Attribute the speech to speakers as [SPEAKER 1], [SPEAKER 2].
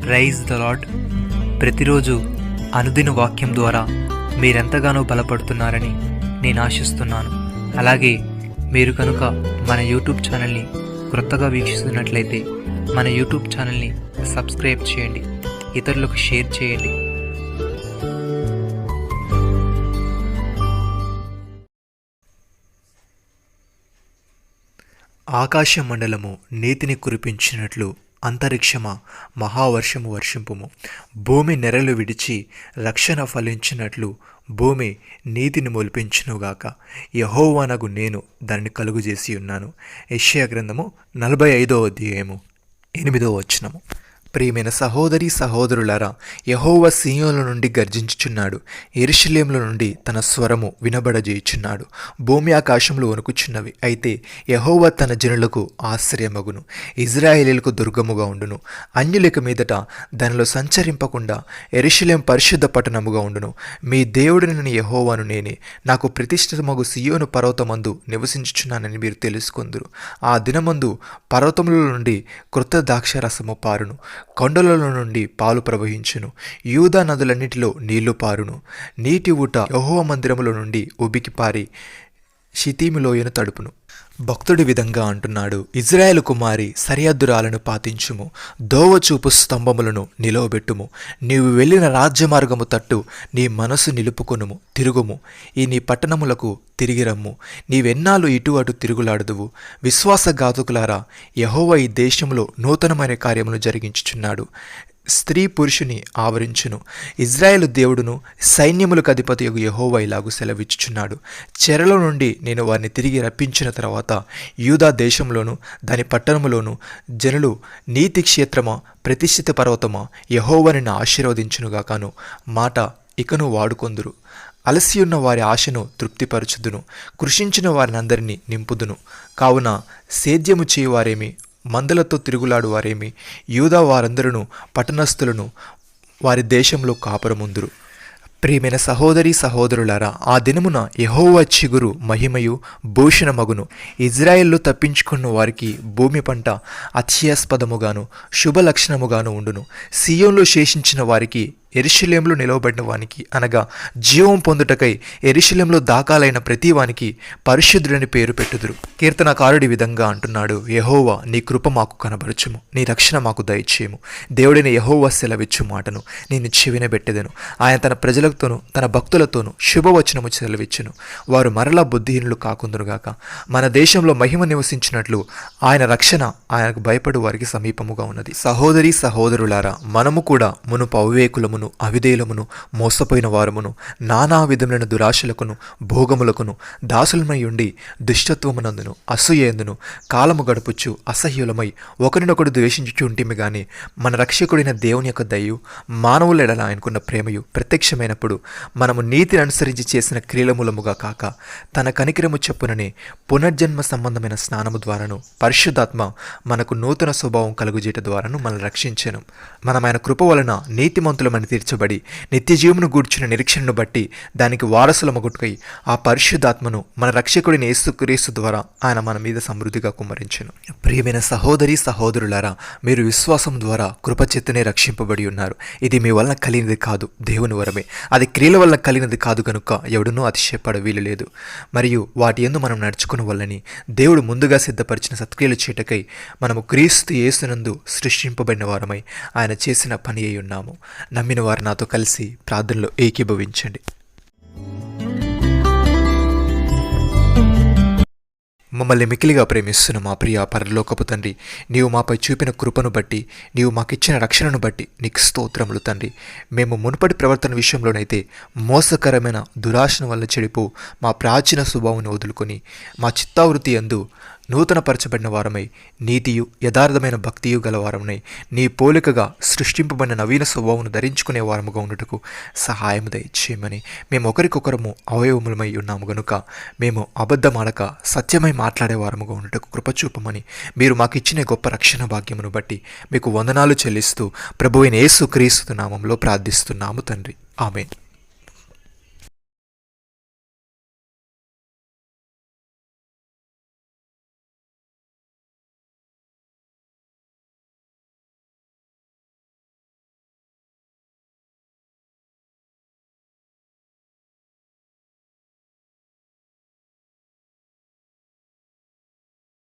[SPEAKER 1] Praise the lord. ప్రతిరోజు అనుదిన వాక్యం ద్వారా మీరెంతగానో బలపడుతున్నారని నేను ఆశిస్తున్నాను. అలాగే మీరు కనుక మన యూట్యూబ్ ఛానల్ని క్రొత్తగా వీక్షిస్తున్నట్లయితే మన యూట్యూబ్ ఛానల్ని సబ్స్క్రైబ్ చేయండి, ఇతరులకు షేర్ చేయండి. ఆకాశ మండలము నీతిని కురిపించినట్లు అంతరిక్షమా మహావర్షము వర్షింపుము. భూమి నెరలు విడిచి రక్షణ ఫలించినట్లు భూమి నీతిని మొలిపించునుగాక. యెహోవానగు నేను దానిని కలుగుజేసి ఉన్నాను. యెషయా గ్రంథము 45వ అధ్యాయము 8వ వచనము. ప్రియమైన సహోదరి సహోదరులారా, యెహోవా సీయోను నుండి గర్జించుచున్నాడు, యెరూషలేములో నుండి తన స్వరము వినబడజేయుచున్నాడు. భూమి ఆకాశంలో వణుకుచున్నవి, అయితే యెహోవా తన జనులకు ఆశ్రయమగును, ఇజ్రాయేలీలకు దుర్గముగా ఉండును. అన్యులక మీదట దానిలో సంచరింపకుండా యెరూషలేము పరిశుద్ధ పట్టణముగా ఉండును. మీ దేవుడిని యెహోవాను నేనే, నాకు ప్రతిష్ఠితమగు సీయోను పర్వతమందు నివసించుచున్నానని మీరు తెలుసుకొందురు. ఆ దినమందు పర్వతముల నుండి క్రొత్త ద్రాక్షారసము పారును, కొండలలో నుండి పాలు ప్రవహించును, యూదా నదులన్నిటిలో నీళ్లు పారును. నీటి ఊట యెహోవా మందిరములో నుండి ఉబికి పారి షిత్తీము లోయను తడుపును. భక్తుడి విధంగా అంటున్నాడు, ఇజ్రాయేలు కుమారి సరిహద్దురాలను పాతించుము, దోవచూపు స్తంభములను నిలవబెట్టుము. నీవు వెళ్ళిన రాజ్యమార్గము తట్టు నీ మనసు నిలుపుకొనుము, తిరుగుము. ఈ నీ పట్టణములకు తిరిగి రమ్ము. నీవెన్నాళ్ళు ఇటు అటు తిరుగులాడుదువు. విశ్వాసఘాతుకులారా, యెహోవా ఈ దేశంలో నూతనమైన కార్యములు జరిగించుచున్నాడు. స్త్రీ పురుషుని ఆవరించును. ఇజ్రాయేలు దేవుడును సైన్యములకు అధిపతియగు యెహోవా ఇలాగు సెలవిచ్చుచున్నాడు, చెరలో నుండి నేను వారిని తిరిగి రప్పించిన తర్వాత యూదా దేశంలోను దాని పట్టణములోను జనులు నీతి క్షేత్రమా ప్రతిష్ఠిత పర్వతమా యెహోవా నిన్ను ఆశీర్వదించునుగాకను మాట ఇకను వాడుకొందురు. అలసియున్న వారి ఆశను తృప్తిపరచుదును, కృషించిన వారినందరినీ నింపుదును. కావున సేద్యము చేయువారేమి, మందలతో తిరుగులాడు వారేమి, యూదా వారందరూ పట్టణస్థులను వారి దేశంలో కాపురముందురు. ప్రియమైన సహోదరి సహోదరులారా, ఆ దినమున యెహోవా చిగురు మహిమయు భూషణమగును. ఇజ్రాయేల్లో తప్పించుకున్న వారికి భూమి పంట అత్యాస్పదముగాను శుభలక్షణముగాను ఉండును. సీయోన్లో శేషించిన వారికి, యెరూషలేములో నిలవబడిన వానికి అనగా జీవం పొందుటకై యెరూషలేములో దాఖలైన ప్రతి వానికి పరిశుద్ధుడని పేరు పెట్టుదురు. కీర్తనకారుడి విధంగా అంటున్నాడు, యెహోవా నీ కృప మాకు కనబరచుము, నీ రక్షణ మాకు దయచేయము. దేవుడైన యెహోవా సెలవిచ్చు మాటను నేను చెవినబెట్టెదను. ఆయన తన ప్రజలతోనూ తన భక్తులతోనూ శుభవచనము సెలవిచ్చును. వారు మరలా బుద్ధిహీనులు కాకుందురుగాక. మన దేశంలో మహిమ నివసించినట్లు ఆయన రక్షణ ఆయనకు భయపడు వారికి సమీపముగా ఉన్నది. సహోదరి సహోదరులారా, మనము కూడా మునుపు అవివేకులమును అవిధేయులమును మోసపోయిన వారమును నానా విధములైన దురాశలకును భోగములకును దాసులమై ఉండి దుష్టత్వమునందును అసూయందును కాలము గడుపుచు అసహ్యులమై ఒకరినొకడు ద్వేషించుచు ఉంటిమి గాని మన రక్షకుడైన దేవుని యొక్క దయయు మానవుల ఎడల ఆయనకున్న ప్రేమయు ప్రత్యక్షమైనప్పుడు మనము నీతిని అనుసరించి చేసిన క్రియల మూలముగా కాక తన కనికరము చెప్పుననే పునర్జన్మ సంబంధమైన స్నానము ద్వారాను పరిశుద్ధాత్మ మనకు నూతన స్వభావం కలుగుజేట ద్వారాను మనల్ని రక్షించెను. మనం ఆయన కృప వలన నీతిమంతులమని తీర్చబడి నిత్యజీవమును గూర్చిన నిరీక్షణను బట్టి దానికి వారసులమగుటకై ఆ పరిశుద్ధాత్మను మన రక్షకుడిని యేసుక్రీస్తు ద్వారా ఆయన మన మీద సమృద్ధిగా కుమ్మరించెను. ప్రియమైన సహోదరి సహోదరులారా, మీరు విశ్వాసం ద్వారా కృపచేతనే రక్షింపబడి ఉన్నారు. ఇది మీ వలన కలిగినది కాదు, దేవుని వరమే. అది క్రియల వలన కలిగినది కాదు కనుక ఎవడునూ అతిశయపడ వీలు లేదు. మరియు వాటి యందు మనం నడుచుకున్న వల్లని దేవుడు ముందుగా సిద్ధపరిచిన సత్క్రియలు చేయటకై మనము క్రీస్తు యేసునందు సృష్టింపబడిన వారమై ఆయన చేసిన పని అయి ఉన్నాము. నమ్మిన వారు నాతో కలిసి ప్రార్థనలో ఏకీభవించండి. మమ్మల్ని మిక్కిలిగా ప్రేమిస్తున్న మా ప్రియ పరలోకపు తండ్రి, నీవు మాపై చూపిన కృపను బట్టి, నీవు మాకిచ్చిన రక్షణను బట్టి నీకు స్తోత్రములు తండ్రి. మేము మునుపటి ప్రవర్తన విషయంలోనైతే మోసకరమైన దురాశన వల్ల చెడిపో మా ప్రాచీన స్వభావాన్ని వదులుకొని మా చిత్తావృత్తి యందు నూతనపరచబడిన వారమై నీతియు యథార్థమైన భక్తియు గల వారమై నీ పోలికగా సృష్టింపబడిన నవీన స్వభావమును ధరించుకునే వారముగా ఉండుటకు సహాయము దయచేయమని మేము ఒకరికొకరము అవయవములమై ఉన్నాము గనుక మేము అబద్ధమాడక సత్యమై మాట్లాడే వారముగా ఉండుటకు కృపచూపమని మీరు మాకు ఇచ్చిన గొప్ప రక్షణ భాగ్యమును బట్టి మీకు వందనాలు చెల్లిస్తూ ప్రభువైన యేసుక్రీస్తు నామములో ప్రార్థిస్తున్నాము తండ్రి. ఆమేన్.